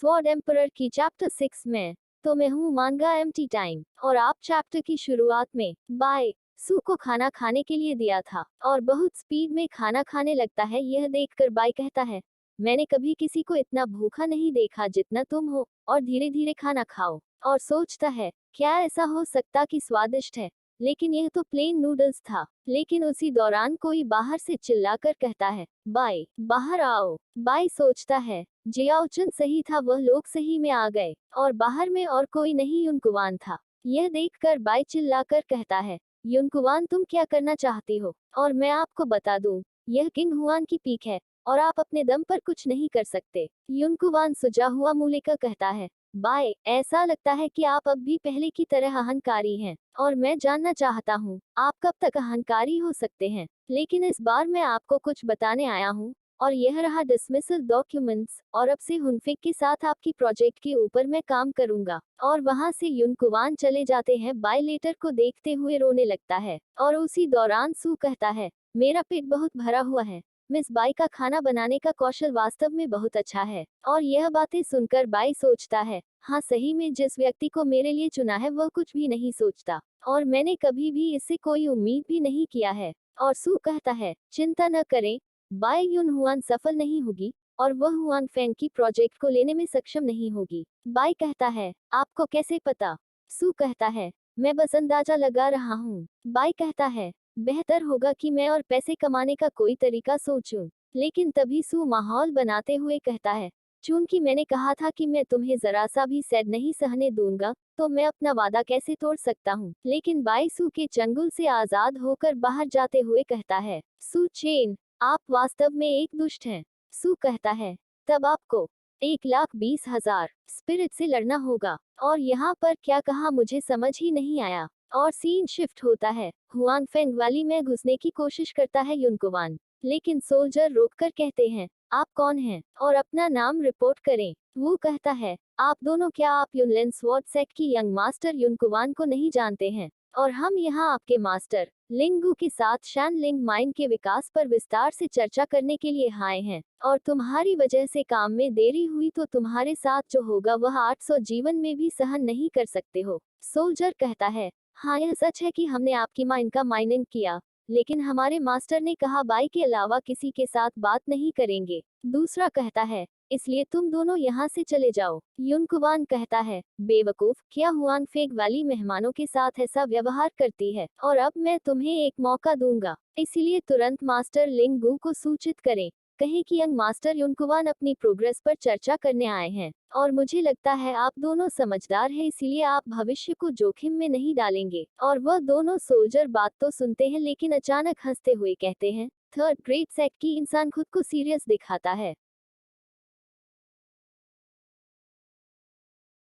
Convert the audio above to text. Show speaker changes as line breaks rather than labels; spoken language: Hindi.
स्वॉर्ड एम्परर की चैप्टर 6 में। तो मैं हूँ मांगा एम्प्टी टाइम, और आप चैप्टर की शुरुआत में बाय सू को खाना खाने के लिए दिया था और बहुत स्पीड में खाना खाने लगता है। यह देखकर बाय कहता है, मैंने कभी किसी को इतना भूखा नहीं देखा जितना तुम हो, और धीरे धीरे खाना खाओ। और सोचता है, क्या ऐसा हो सकता कि स्वादिष्ट है, लेकिन यह तो प्लेन नूडल्स था। लेकिन उसी दौरान कोई बाहर से चिल्लाकर कहता है, बाय बाहर आओ। बाय सोचता है, जियाओचन सही था, वह लोग सही में आ गए, और बाहर में और कोई नहीं युनकुवान था। यह देखकर बाय चिल्लाकर कहता है, युनकुवान तुम क्या करना चाहती हो, और मैं आपको बता दूं, यह किंग हुआन की पीक है, और आप अपने दम पर कुछ नहीं कर सकते। युनकुवान सुजा हुआ मुंह लेकर कहता है, बाय ऐसा लगता है कि आप अब भी पहले की तरह अहंकारी हैं, और मैं जानना चाहता हूँ आप कब तक अहंकारी हो सकते हैं। लेकिन इस बार मैं आपको कुछ बताने आया हूँ, और यह रहा डिसमिसल डॉक्यूमेंट्स, और अब से हुनफिक के साथ आपकी प्रोजेक्ट के ऊपर मैं काम करूंगा। और वहां से युनकुवान चले जाते हैं। बाय लेटर को देखते हुए रोने लगता है, और उसी दौरान सू कहता है, मेरा पेट बहुत भरा हुआ है। मिस बाई का खाना बनाने का कौशल वास्तव में बहुत अच्छा है। और यह बातें सुनकर बाई सोचता है, हाँ सही में जिस व्यक्ति को मेरे लिए चुना है वह कुछ भी नहीं सोचता, और मैंने कभी भी इससे कोई उम्मीद भी नहीं किया है। और सू कहता है, चिंता न करें, बाय युन हुआन सफल नहीं होगी, और वह हुआन फेंग की प्रोजेक्ट को लेने में सक्षम नहीं होगी। बाय कहता है, आपको कैसे पता? सू कहता है, मैं बस अंदाजा लगा रहा हूँ। बाय कहता है, बेहतर होगा कि मैं और पैसे कमाने का कोई तरीका सोचूं। लेकिन तभी सू माहौल बनाते हुए कहता है, चूंकि मैंने कहा था कि मैं तुम्हें जरा सा भी सैड नहीं सहने दूंगा, तो मैं अपना वादा कैसे तोड़ सकता हूँ। लेकिन बाई सू के चंगुल से आजाद होकर बाहर जाते हुए कहता है, सू चेन, आप वास्तव में एक दुष्ट हैं। सू कहता है, तब आपको 1,20,000 स्पिरिट से लड़ना होगा। और यहाँ पर क्या कहा मुझे समझ ही नहीं आया। और सीन शिफ्ट होता है। हुआन फेंग वैली में घुसने की कोशिश करता है युनकुवान, लेकिन सोल्जर रोककर कहते हैं, आप कौन हैं, और अपना नाम रिपोर्ट करें। वो कहता है, आप दोनों क्या आप युनलेन स्वॉर्ड सेक्ट की यंग मास्टर युनकुवान को नहीं जानते हैं? और हम यहाँ आपके मास्टर लिंगू के साथ शैनलिंग माइन के विकास पर विस्तार से चर्चा करने के लिए आए हैं, और तुम्हारी वजह से काम में देरी हुई तो तुम्हारे साथ जो होगा वह 800 जीवन में भी सहन नहीं कर सकते हो। सोल्जर कहता है, हाँ यह सच है कि हमने आपकी माइन का माइनिंग किया, लेकिन हमारे मास्टर ने कहा बाई के अलावा किसी के साथ बात नहीं करेंगे। दूसरा कहता है, इसलिए तुम दोनों यहाँ से चले जाओ। युनकुवान कहता है, बेवकूफ, क्या हुआन फेक वैली मेहमानों के साथ ऐसा व्यवहार करती है, और अब मैं तुम्हें एक मौका दूंगा, इसलिए तुरंत मास्टर लिंगू को सूचित करें, कहें कि यंग मास्टर युनकुवान अपनी प्रोग्रेस पर चर्चा करने आए हैं, और मुझे लगता है आप दोनों समझदार हैं, इसलिए आप भविष्य को जोखिम में नहीं डालेंगे। और वह दोनों सोल्जर बात तो सुनते हैं, लेकिन अचानक हंसते हुए कहते हैं, थर्ड ग्रेड सेक्ट की इंसान खुद को सीरियस दिखाता है।